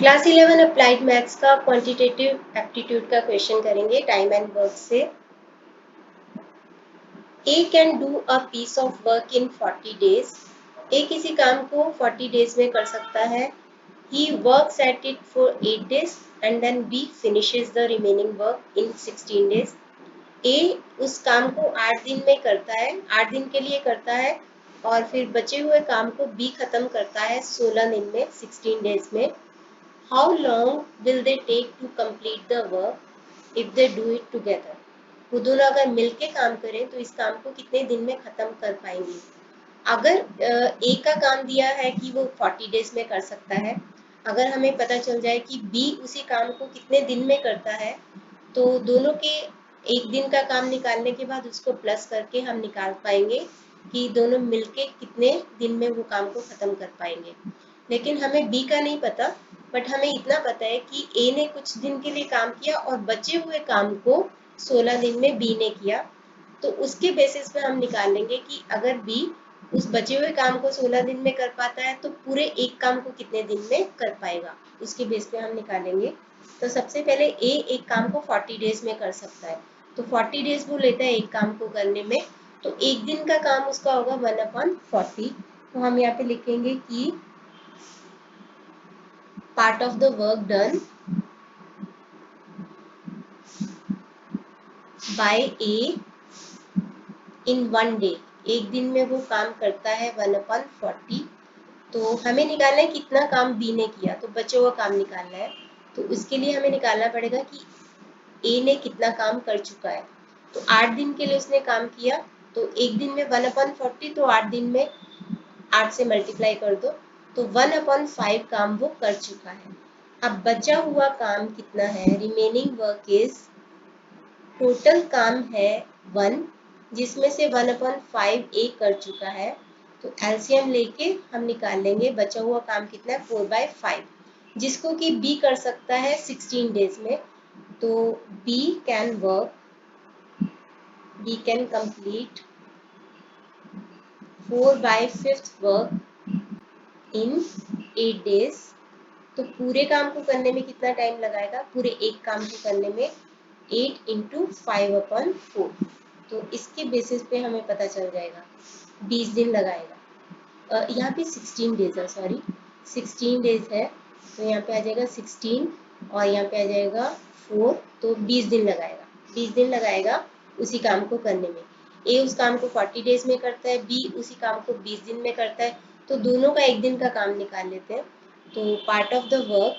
Class 11 applied maths का quantitative aptitude का question करेंगे टाइम एंड वर्क से। A can do a piece of work in 40 days. A किसी काम को 40 डेज में कर सकता है। He works at it for 8 days and then B finishes the remaining work in 16 days. A उस काम को 8 दिन में करता है, 8 दिन के लिए करता है और फिर बचे हुए काम को बी खत्म करता है 16 दिन में, 16 डेज में। How long will they take to complete the work if they do it together? वो दोनों अगर मिलके काम करें तो इस काम को कितने दिन में खत्म कर पाएंगे। अगर ए का काम दिया है कि वो 40 डेज में कर सकता है, अगर हमें पता चल जाए कि बी उसी काम को कितने दिन में करता है, तो दोनों के एक दिन का काम निकालने के बाद उसको प्लस करके हम निकाल पाएंगे कि दोनों मिलके कितने दिन में वो काम को खत्म कर पाएंगे। लेकिन हमें बी का नहीं पता, बट हमें इतना पता है कि ए ने कुछ दिन के लिए काम किया और बचे हुए काम को 16 दिन में बी ने किया। तो उसके बेसिस पे हम निकालेंगे कि अगर बी उस बचे हुए काम को 16 दिन में कर पाता है तो पूरे एक काम को कितने दिन में कर पाएगा, उसके बेस पे हम निकालेंगे। तो सबसे पहले ए एक काम को 40 डेज में कर सकता है, तो 40 डेज वो लेता है एक काम को करने में, तो एक दिन का काम उसका होगा 1/40। तो हम यहाँ पे लिखेंगे कि part of the work done by A in 1 day, एक दिन में वो काम करता है 1/40। तो हमें निकालना है कितना काम बी ने किया, तो बचे हुआ काम निकालना है। तो उसके लिए हमें निकालना पड़ेगा कि ए ने कितना काम कर चुका है। तो 8 दिन के लिए उसने काम किया, तो एक दिन में 1/40, तो 8 दिन में 8 से मल्टीप्लाई कर दो, तो 1/5 काम वो कर चुका है। अब बचा हुआ काम कितना है, रिमेनिंग वर्क इज, टोटल काम है 1, जिसमें से 1/5 ए कर चुका है। तो एलसीएम लेके हम निकाल लेंगे बचा हुआ काम कितना है, 4/5, जिसको कि बी कर सकता है 16 डेज में। तो B can complete 4/5 work in 8 days. तो पूरे काम को करने में कितना टाइम लगाएगा, पूरे एक काम को करने में 8 × 5/4। तो इसके बेसिस पे हमें पता चल जाएगा 20 दिन लगाएगा। यहाँ पे 16 डेज है, सॉरी 16 डेज है, तो यहाँ पे आ जाएगा 16 और यहाँ पे आ जाएगा 4, तो 20 दिन लगाएगा। 20 दिन लगाएगा उसी काम को करने में। ए उस काम को 40 डेज में करता है, बी उसी काम को 20 दिन में करता है, तो दोनों का एक दिन का काम निकाल लेते हैं। तो part of the work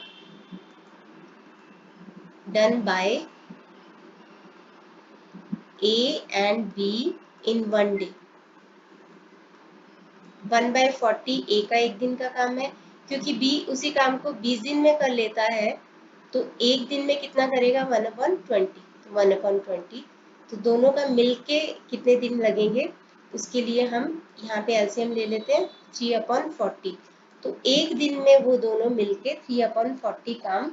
done by A and B in 1 day, 1/40 A का एक दिन का काम है, क्योंकि B उसी काम को 20 दिन में कर लेता है, तो एक दिन में कितना करेगा 1/20, तो 1/20। तो दोनों का मिलके कितने दिन लगेंगे, उसके लिए हम यहाँ पे एलसीएम ले लेते हैं 3/40। तो एक दिन में वो दोनों मिलके 3/40 काम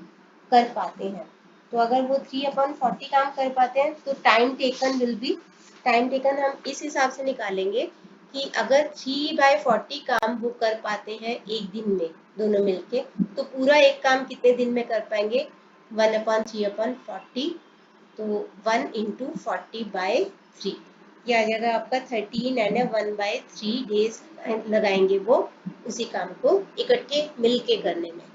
कर पाते हैं। तो अगर वो 3/40 काम कर पाते हैं तो टाइम टेकन हम इस हिसाब से निकालेंगे कि अगर 3/40 काम वो कर पाते हैं एक दिन में दोनों मिलके, तो पूरा एक काम कितने दिन में कर पाएंगे, 1/3/40। तो 1 × 40/3, ये आ जाएगा आपका 13 एंड 1/3 डेज लगाएंगे वो उसी काम को इकट्ठे मिलके करने में।